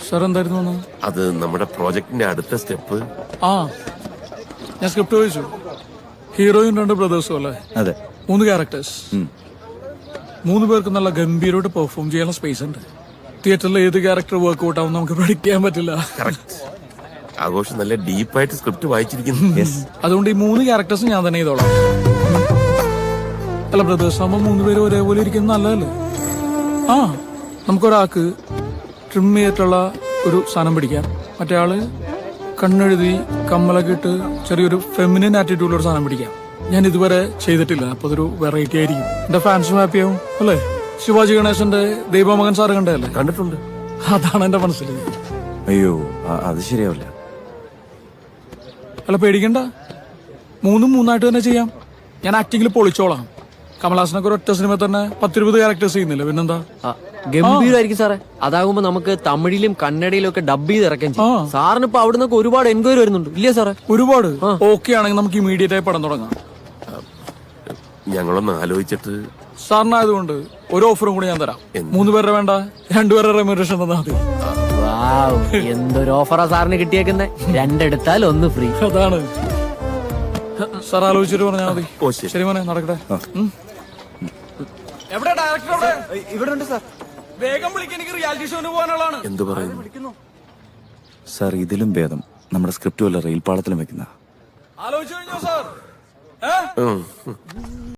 Sir എന്തായിരുന്നു അത് നമ്മുടെ പ്രോജക്ടിന്റെ അടുത്ത സ്റ്റെപ്പ്. ആ ഞാൻ സ്ക്രിപ്റ്റ് ചോദിച്ചു. ഹീറോയും 2 ബ്രദേഴ്സും അല്ലേ? അതെ. 3 ക്യാരക്ടേഴ്സ്. 3 പേർക്ക് നല്ല ഗംഭീരമായിട്ട് പെർഫോം ചെയ്യാനുള്ള സ്പേസ് ഉണ്ട്. തിയേറ്ററിൽ ഏത് ക്യാരക്ടർ വർക്ക്ഔട്ട് ആവും നമുക്ക് പ്രഡിക്റ്റ് പറ്റില്ല. ആഘോഷം നല്ല ഡീപ്പായിട്ട് സ്ക്രിപ്റ്റ് വായിച്ചിരിക്കുന്നു. അതുകൊണ്ട് ഈ 3 ക്യാരക്ടേഴ്സ് ഞാൻ തന്നെ ചെയ്തോളാം. അല്ല ബ്രദേഴ്സ് ആകുമ്പോൾ 3 പേരും ഒരേപോലെ ഇരിക്കുന്നത് നല്ലതല്ലേ? ആ നമുക്കൊരാൾക്ക് ട്രിം ചെയ്തിട്ടുള്ള ഒരു സാധനം പിടിക്കാം, മറ്റേ ആള് കണ്ണെഴുതി കമ്മലൊക്കെ ഇട്ട് ചെറിയൊരു ഫെമിനിൻ ആറ്റിറ്റ്യൂഡിലുള്ള ഒരു സാധനം പിടിക്കാം. ഞാൻ ഇതുവരെ ചെയ്തിട്ടില്ല, അപ്പൊ അതൊരു വെറൈറ്റി ആയിരിക്കും. എന്റെ ഫാൻസും ഹാപ്പിയാവും അല്ലേ? ശിവാജി ഗണേശന്റെ ദൈവമകൻ സാറ് കണ്ടതല്ലേ? കണ്ടിട്ടുണ്ട്. അതാണ് എന്റെ മനസ്സിൽ. അയ്യോ അത് ശരിയാവില്ല. അല്ല പേടിക്കണ്ട, 3 തന്നെ ചെയ്യാം. ഞാൻ ആക്ടിങ്ങിൽ പൊളിച്ചോളാം. കമലഹാസനൊക്കെ ഒറ്റ സിനിമ തന്നെ 10-20 ക്യാരക്ടേഴ്സ് ചെയ്യുന്നില്ല, പിന്നെന്താ? ഗംഭീരമായിരിക്കും സാറേ. അതാകുമ്പോ നമുക്ക് തമിഴിലും കന്നഡയിലും ഒക്കെ ഡബ് ചെയ്ത് ഇറക്കാൻ ചെയ്യും. സാറിന് ഇപ്പൊ അവിടെ നിന്നൊക്കെ ഒരുപാട് എൻക്വയറി വരുന്നുണ്ട് ഇല്ലേ സാറേ? ഒരുപാട്. ഓക്കെ ആണെങ്കിൽ നമുക്ക് ഇമീഡിയറ്റ് ആയി പടം തുടങ്ങാം. ഞങ്ങളൊന്ന് ആലോചിച്ചിട്ട്. സാറിനായതുകൊണ്ട് ഒരു ഓഫറും കൂടി ഞാൻ തരാം. 3 പേരുടെ വേണ്ട, 2 പേരുടെ റെമ്യൂണറേഷൻ തന്നാൽ മതി. എന്തൊരു ഓഫറാ സാറിന് കിട്ടിയേക്കുന്നേ. 2 എടുത്താൽ 1 ഫ്രീ. അതാണ് സാർ ആലോചിച്ചിട്ട് പറഞ്ഞാൽ മതി. ശരി മോനെ, നടക്കട്ടെ. എവിടെ ഡയറക്ടർ? ഇവിടെ ഉണ്ട് സാർ. വേഗം വിളിക്കാൻ, എനിക്ക് റിയാലിറ്റി ഷോന് പോകാനുള്ളതാണ്. എന്തു പറയുന്നു സാർ? ഇതിലും ഭേദം നമ്മുടെ സ്ക്രിപ്റ്റ് വല്ല റെയിൽ പാളത്തിലും വെക്കുന്ന. ആലോചിച്ചു കഴിഞ്ഞോ സാർ?